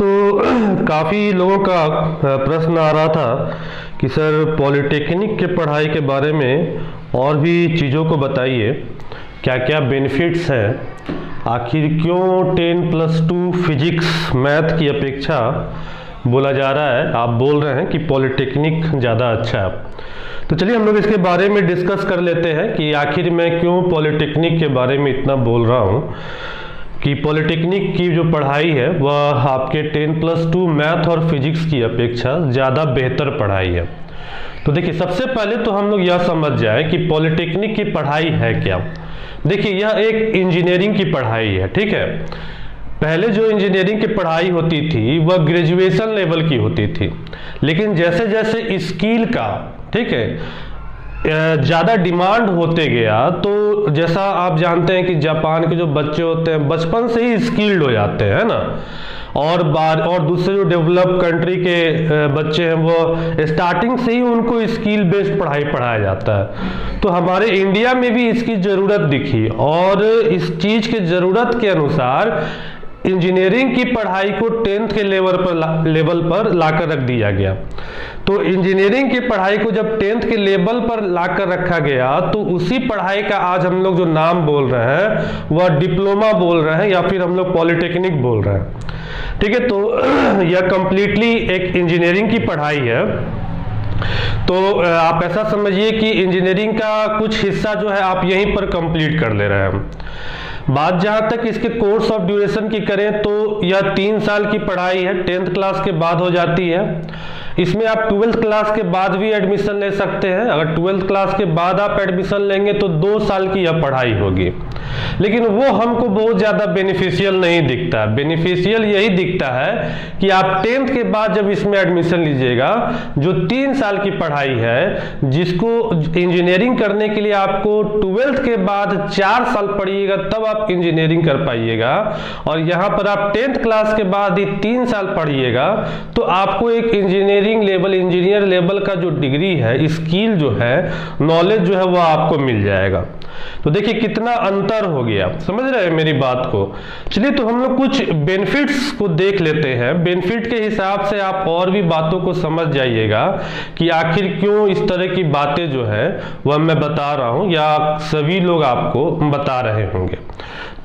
तो काफ़ी लोगों का प्रश्न आ रहा था कि सर पॉलिटेक्निक के पढ़ाई के बारे में और भी चीज़ों को बताइए, क्या क्या बेनिफिट्स हैं, आखिर क्यों 10+2 फिजिक्स मैथ की अपेक्षा बोला जा रहा है, आप बोल रहे हैं कि पॉलिटेक्निक ज़्यादा अच्छा है। तो चलिए हम लोग इसके बारे में डिस्कस कर लेते हैं कि आखिर मैं क्यों पॉलिटेक्निक के बारे में इतना बोल रहा हूँ कि पॉलिटेक्निक की जो पढ़ाई है वह आपके 10+2 मैथ और फिजिक्स की अपेक्षा ज़्यादा बेहतर पढ़ाई है। तो देखिए सबसे पहले तो हम लोग यह समझ जाए कि पॉलिटेक्निक की पढ़ाई है क्या। देखिए यह एक इंजीनियरिंग की पढ़ाई है, ठीक है। पहले जो इंजीनियरिंग की पढ़ाई होती थी वह ग्रेजुएशन लेवल की होती थी, लेकिन जैसे जैसे स्किल का, ठीक है, ज़्यादा डिमांड होते गया, तो जैसा आप जानते हैं कि जापान के जो बच्चे होते हैं बचपन से ही स्किल्ड हो जाते हैं ना, और दूसरे जो डेवलप कंट्री के बच्चे हैं वो स्टार्टिंग से ही उनको स्किल बेस्ड पढ़ाई पढ़ाया जाता है। तो हमारे इंडिया में भी इसकी ज़रूरत दिखी और इस चीज़ की ज़रूरत के अनुसार इंजीनियरिंग की पढ़ाई को 10th के लेवल पर लाकर रख दिया गया। तो इंजीनियरिंग की पढ़ाई को जब 10th के लेवल पर लाकर रखा गया तो उसी पढ़ाई का आज हम लोग जो नाम बोल रहे हैं वह डिप्लोमा बोल रहे हैं या फिर हम लोग पॉलिटेक्निक बोल रहे हैं, ठीक है। तो यह कंप्लीटली एक इंजीनियरिंग की पढ़ाई है। तो आप ऐसा समझिए कि इंजीनियरिंग का कुछ हिस्सा जो है आप यहीं पर कंप्लीट कर ले रहे हैं। बात जहाँ तक इसके कोर्स ऑफ ड्यूरेशन की करें तो यह 3 साल की पढ़ाई है, 10th क्लास के बाद हो जाती है। इसमें आप 12th क्लास के बाद भी एडमिशन ले सकते हैं। अगर 12th क्लास के बाद आप एडमिशन लेंगे तो 2 साल की यह पढ़ाई होगी, लेकिन वो हमको बहुत ज़्यादा बेनिफिशियल नहीं दिखता। बेनिफिशियल यही दिखता है कि आप 10th के बाद जब इसमें एडमिशन लीजिएगा, जो 3 साल की पढ़ाई है, जिसको इंजीनियरिंग करने के लिए आपको 12th के बाद 4 साल पढ़िएगा तब आप इंजीनियरिंग कर पाइएगा, और यहाँ पर आप 10th क्लास के बाद ही 3 साल पढ़िएगा तो आपको एक इंजीनियर लेवल का जो डिग्री है, स्किल जो है, नॉलेज जो है वो आपको मिल जाएगा। तो देखिए कितना अंतर हो गया, समझ रहे हैं मेरी बात को। चलिए तो हम लोग कुछ बेनिफिट्स को देख लेते हैं। बेनिफिट के हिसाब से आप और भी बातों को समझ जाइएगा कि आखिर क्यों इस तरह की बातें जो है वह मैं बता रहा हूं या सभी लोग आपको बता रहे होंगे।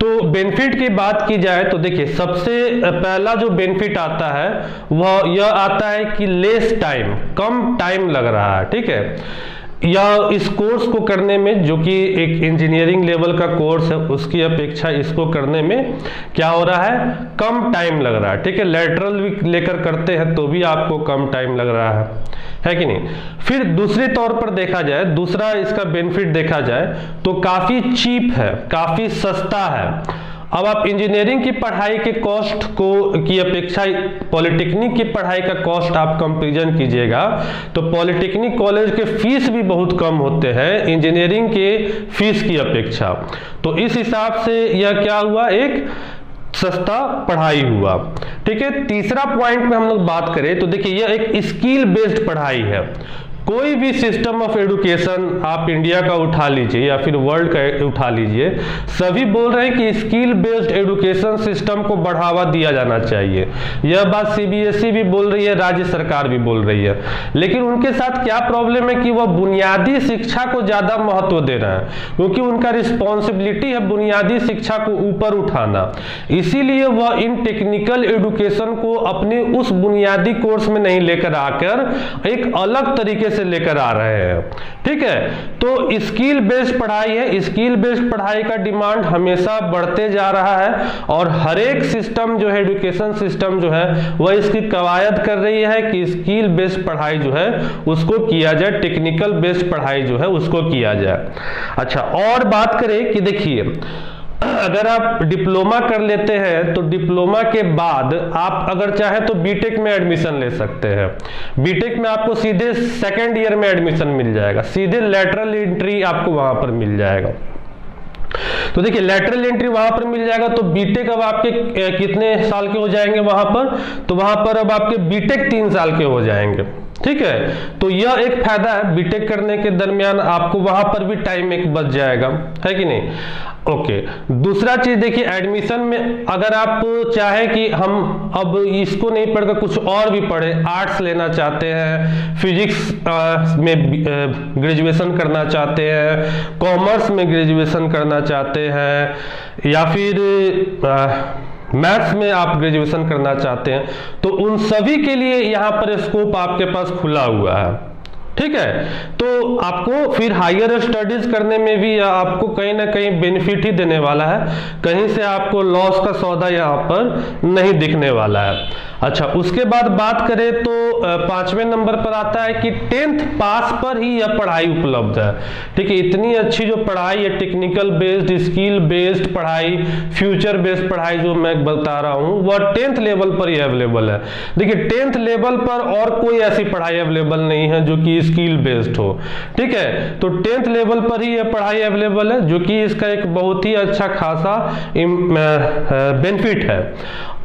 तो बेनिफिट की बात की जाए तो देखिए सबसे पहला जो बेनिफिट आता है वह यह आता है कि लेस टाइम, कम टाइम लग रहा है, ठीक है। या इस कोर्स को करने में, जो कि एक इंजीनियरिंग लेवल का कोर्स है, उसकी अपेक्षा इसको करने में क्या हो रहा है, कम टाइम लग रहा है, ठीक है। लेटरल भी लेकर करते हैं तो भी आपको कम टाइम लग रहा है कि नहीं। फिर दूसरे तौर पर देखा जाए, दूसरा इसका बेनिफिट देखा जाए तो काफी चीप है, काफी सस्ता है। अब आप इंजीनियरिंग की पढ़ाई के कॉस्ट की अपेक्षा पॉलिटेक्निक की पढ़ाई का कॉस्ट आप कंपैरिजन कीजिएगा तो पॉलिटेक्निक कॉलेज के फीस भी बहुत कम होते हैं इंजीनियरिंग के फीस की अपेक्षा। तो इस हिसाब से यह क्या हुआ, एक सस्ता पढ़ाई हुआ, ठीक है। तीसरा पॉइंट में हम लोग बात करें तो देखिए यह एक स्किल बेस्ड पढ़ाई है। कोई भी सिस्टम ऑफ एजुकेशन आप इंडिया का उठा लीजिए या फिर वर्ल्ड का उठा लीजिए, सभी बोल रहे हैं कि स्किल बेस्ड एजुकेशन सिस्टम को बढ़ावा दिया जाना चाहिए। यह बात सीबीएसई भी बोल रही है, राज्य सरकार भी बोल रही है, लेकिन उनके साथ क्या प्रॉब्लम है कि वह बुनियादी शिक्षा को ज्यादा महत्व दे रहे हैं, क्योंकि उनका रिस्पॉन्सिबिलिटी है बुनियादी शिक्षा को ऊपर उठाना। इसीलिए वह इन टेक्निकल एजुकेशन को अपने उस बुनियादी कोर्स में नहीं लेकर आकर एक अलग तरीके से लेकर आ रहे हैं, ठीक है। तो स्किल बेस्ड पढ़ाई है, स्किल बेस्ड पढ़ाई का डिमांड हमेशा बढ़ते जा रहा है और हर एक सिस्टम जो है, एजुकेशन सिस्टम जो है, वह इसकी कवायद कर रही है कि स्किल बेस्ड पढ़ाई जो है उसको किया जाए, टेक्निकल बेस्ड पढ़ाई जो है उसको किया जाए। अच्छा, और बात करें कि देखिए अगर आप डिप्लोमा कर लेते हैं तो डिप्लोमा के बाद आप अगर चाहें तो बीटेक में एडमिशन ले सकते हैं। बीटेक में आपको सीधे 2nd ईयर में एडमिशन मिल जाएगा, सीधे लेटरल एंट्री आपको वहां पर मिल जाएगा। तो देखिए लेटरल एंट्री वहां पर मिल जाएगा तो बीटेक अब आपके कितने साल के हो जाएंगे वहां पर, तो वहां पर अब आपके बीटेक 3 साल के हो जाएंगे, ठीक है। तो यह एक फायदा है, बीटेक करने के दरमियान आपको वहां पर भी टाइम एक बच जाएगा, है कि नहीं। ओके दूसरा चीज देखिए, एडमिशन में अगर आप चाहे कि हम अब इसको नहीं पढ़कर कुछ और भी पढ़े, आर्ट्स लेना चाहते हैं, फिजिक्स में ग्रेजुएशन करना चाहते हैं, कॉमर्स में ग्रेजुएशन करना चाहते हैं, या फिर मैथ्स में आप ग्रेजुएशन करना चाहते हैं, तो उन सभी के लिए यहाँ पर स्कोप आपके पास खुला हुआ है। ठीक है, तो आपको फिर हायर स्टडीज करने में भी आपको कहीं ना कहीं बेनिफिट ही देने वाला है, कहीं से आपको लॉस का सौदा यहाँ पर नहीं दिखने वाला है। अच्छा, उसके बाद बात करें तो 5वें नंबर पर आता है कि 10th पास पर ही यह पढ़ाई उपलब्ध है। ठीक है, इतनी अच्छी जो पढ़ाई है, टेक्निकल बेस्ड, स्किल बेस्ड पढ़ाई, फ्यूचर बेस्ड पढ़ाई जो मैं बता रहा हूँ, वह 10th लेवल पर ही अवेलेबल है। देखिए 10th लेवल पर और कोई ऐसी पढ़ाई अवेलेबल नहीं है जो कि स्किल बेस्ड हो। ठीक है, तो 10th लेवल पर ही यह पढ़ाई अवेलेबल है, जो कि इसका एक बहुत ही अच्छा खासा बेनिफिट है।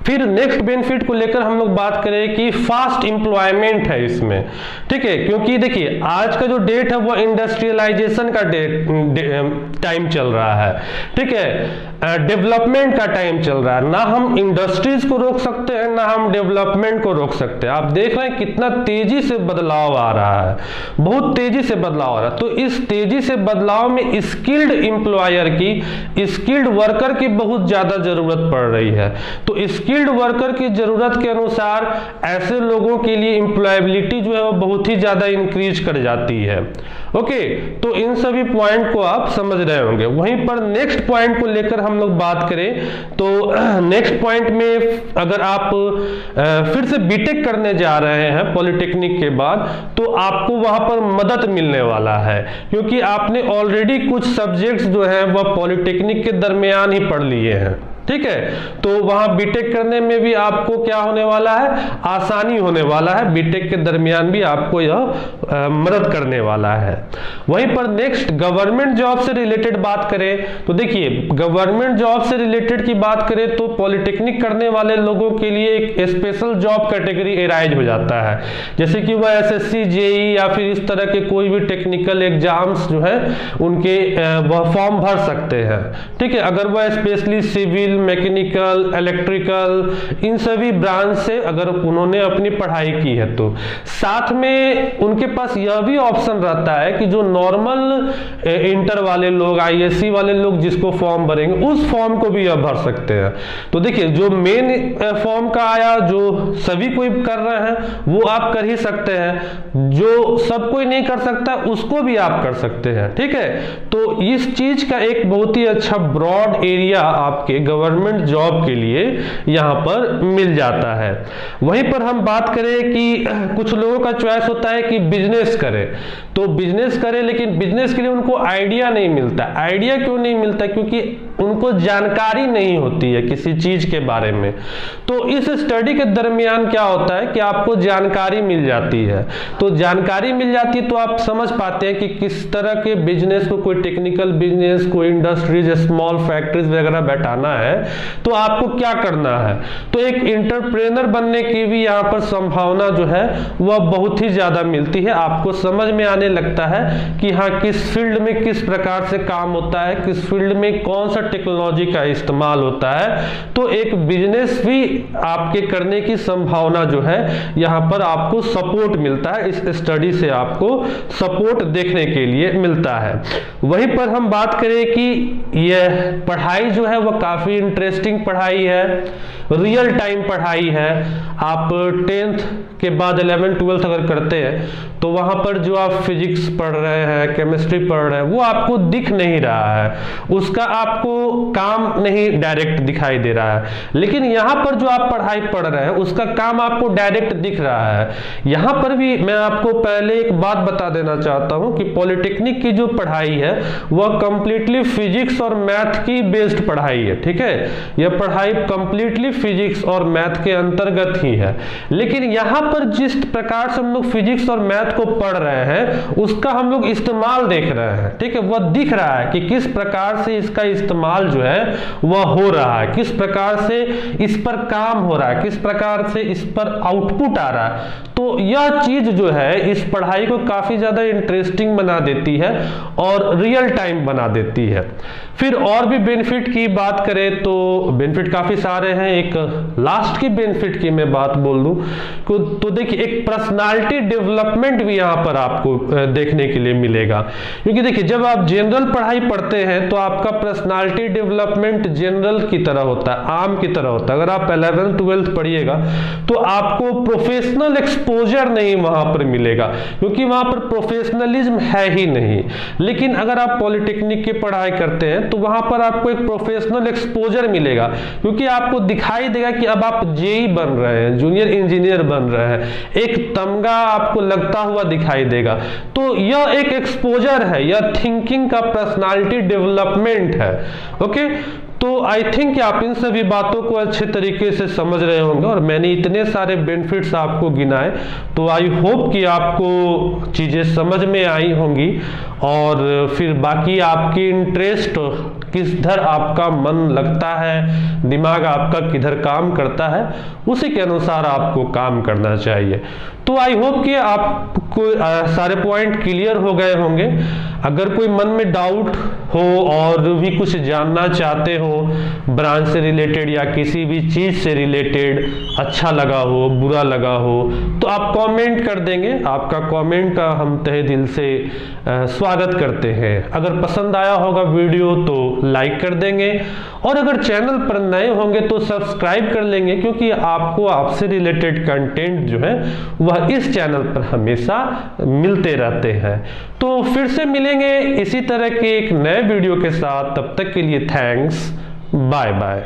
फिर नेक्स्ट बेनिफिट को लेकर हम लोग बात करें कि फास्ट एम्प्लॉयमेंट है इसमें। ठीक है, क्योंकि देखिए आज का जो डेट है वो इंडस्ट्रियलाइजेशन का टाइम चल रहा है। ठीक है, डेवलपमेंट का टाइम चल रहा है। ना हम इंडस्ट्रीज को रोक सकते हैं, ना हम डेवलपमेंट को रोक सकते हैं। आप देख रहे हैं कितना तेजी से बदलाव आ रहा है, बहुत तेजी से बदलाव आ रहा है। तो इस तेजी से बदलाव में स्किल्ड एम्प्लॉयर की, स्किल्ड वर्कर की बहुत ज्यादा जरूरत पड़ रही है। तो स्किल्ड वर्कर की जरूरत के अनुसार ऐसे लोगों के लिए एम्प्लॉयबिलिटी जो है वो बहुत ही ज्यादा इंक्रीज कर जाती है। ओके, तो इन सभी पॉइंट को आप समझ रहे होंगे। वहीं पर नेक्स्ट पॉइंट को लेकर हम लोग बात करें तो नेक्स्ट पॉइंट में अगर आप फिर से बीटेक करने जा रहे हैं पॉलिटेक्निक के बाद, तो आपको वहां पर मदद मिलने वाला है, क्योंकि आपने ऑलरेडी कुछ सब्जेक्ट्स जो है वह पॉलिटेक्निक के दरमियान ही पढ़ लिए हैं। ठीक है, तो वहां बीटेक करने में भी आपको क्या होने वाला है, आसानी होने वाला है। बीटेक के दरमियान भी आपको यह मदद करने वाला है। वहीं पर नेक्स्ट गवर्नमेंट जॉब से रिलेटेड बात करें तो देखिए गवर्नमेंट जॉब से रिलेटेड की बात करें तो पॉलिटेक्निक करने वाले लोगों के लिए एक स्पेशल जॉब कैटेगरी एराइज हो जाता है, जैसे कि वह एसएससी, जेई या फिर इस तरह के कोई भी टेक्निकल एग्जाम्स जो है उनके वह फॉर्म भर सकते हैं। ठीक है, अगर वह स्पेशली सिविल, मैकेनिकल, इलेक्ट्रिकल, इन सभी ब्रांच से अगर उन्होंने अपनी पढ़ाई की है, तो साथ में उनके पास यह भी ऑप्शन रहता है कि जो नॉर्मल इंटर वाले लोग, आईएससी वाले लोग जिसको फॉर्म भरेंगे उस फॉर्म को भी यह भर सकते हैं। तो देखिए जो मेन फॉर्म का आया, जो सभी कोई कर रहे हैं वो आप कर ही सकते हैं, जो सब कोई नहीं कर सकता उसको भी आप कर सकते हैं। ठीक है, तो इस चीज का एक बहुत ही अच्छा ब्रॉड एरिया आपके गवर्नमेंट जॉब के लिए यहां पर मिल जाता है। वहीं पर हम बात करें कि कुछ लोगों का चॉइस होता है कि बिजनेस करें, तो बिजनेस करें, लेकिन बिजनेस के लिए उनको आइडिया नहीं मिलता। आइडिया क्यों नहीं मिलता? क्योंकि उनको जानकारी नहीं होती है किसी चीज के बारे में। तो इस स्टडी के दरमियान क्या होता है कि आपको जानकारी मिल जाती है। तो जानकारी मिल जाती है तो आप समझ पाते हैं कि किस तरह के बिजनेस को, कोई टेक्निकल बिजनेस, कोई इंडस्ट्रीज, स्मॉल फैक्ट्रीज वगैरह बैठाना है तो आपको क्या करना है। तो एक एंटरप्रेन्योर बनने की भी यहाँ पर संभावना जो है वह बहुत ही ज्यादा मिलती है। आपको समझ में आने लगता है कि हाँ किस फील्ड में किस प्रकार से काम होता है, किस फील्ड में कौन सा टेक्नोलॉजी का इस्तेमाल होता है। तो एक बिजनेस भी आपके करने की संभावना जो है यहाँ पर आपको सपोर्ट मिलता है। इस स्टडी से आपको सपोर्ट देखने के लिए मिलता है। वहीं पर हम बात करें कि यह पढ़ाई जो है वह काफी इंटरेस्टिंग पढ़ाई है, रियल टाइम पढ़ाई है। आप 10th के बाद 11th 12th अगर करते हैं तो वहां पर जो आप फिजिक्स पढ़ रहे हैं, केमिस्ट्री पढ़ रहे हैं, वो आपको दिख नहीं रहा है, उसका आपको काम नहीं डायरेक्ट दिखाई दे रहा है। लेकिन यहाँ पर जो आप पढ़ाई पढ़ रहे हैं उसका काम आपको डायरेक्ट दिख रहा है। यहाँ पर भी मैं आपको पहले एक बात बता देना चाहता हूँ कि पॉलिटेक्निक की जो पढ़ाई है वह कंप्लीटली फिजिक्स और मैथ की बेस्ड पढ़ाई है। ठीक है, यह पढ़ाई कंप्लीटली फिजिक्स और मैथ के अंतर्गत ही है, लेकिन यहाँ पर जिस प्रकार से हम लोग फिजिक्स और मैथ को पढ़ रहे हैं उसका हम लोग इस्तेमाल देख रहे हैं, ठीक है। वह दिख रहा है कि किस प्रकार से इसका इस्तेमाल जो है वह हो रहा है, किस प्रकार से इस पर काम हो रहा है, किस प्रकार से इस पर आउटपुट आ रहा है। तो यह चीज जो है इस पढ़ाई को काफी ज्यादा इंटरेस्टिंग बना देती है और रियल टाइम बना देती है। फिर और भी बेनिफिट की बात करें तो बेनिफिट काफी सारे हैं। एक लास्ट की बेनिफिट की मैं बात बोल दूं तो देखिए, एक पर्सनालिटी डेवलपमेंट भी यहाँ पर आपको देखने के लिए मिलेगा, क्योंकि देखिए जब आप जनरल पढ़ाई पढ़ते हैं तो आपका पर्सनालिटी डेवलपमेंट जनरल की तरह होता है, आम की तरह होता है। अगर आप 11th 12th पढ़िएगा तो आपको प्रोफेशनल एक्सपोजर नहीं वहां पर मिलेगा, क्योंकि वहां पर प्रोफेशनलिज्म है ही नहीं। लेकिन अगर आप पॉलिटेक्निक की पढ़ाई करते हैं तो वहां पर आपको एक प्रोफेशनल एक्सपोजर मिलेगा, क्योंकि आपको दिखाई देगा कि अब आप जेई बन रहे हैं, जूनियर इंजीनियर बन रहे हैं, एक तमगा आपको लगता हुआ दिखाई देगा। तो यह एक एक्सपोजर है, यह थिंकिंग का पर्सनालिटी डेवलपमेंट है। ओके, तो आई थिंक आप इन सभी बातों को अच्छे तरीके से समझ रहे होंगे और मैंने इतने सारे बेनिफिट्स आपको गिनाए, तो आई होप कि आपको चीज़ें समझ में आई होंगी और फिर बाकी आपकी इंटरेस्ट किधर आपका मन लगता है, दिमाग आपका किधर काम करता है, उसी के अनुसार आपको काम करना चाहिए। तो आई होप कि आपको सारे पॉइंट क्लियर हो गए होंगे। अगर कोई मन में डाउट हो और भी कुछ जानना चाहते हो ब्रांच से रिलेटेड या किसी भी चीज से रिलेटेड, अच्छा लगा हो, बुरा लगा हो, तो आप कमेंट कर देंगे। आपका कमेंट का हम तहे दिल से स्वागत करते हैं। अगर पसंद आया होगा वीडियो तो लाइक कर देंगे और अगर चैनल पर नए होंगे तो सब्सक्राइब कर लेंगे, क्योंकि आपको आपसे रिलेटेड कंटेंट जो है वह इस चैनल पर हमेशा मिलते रहते हैं। तो फिर से मिलेंगे इसी तरह के एक नए वीडियो के साथ, तब तक के लिए थैंक्स, बाय बाय।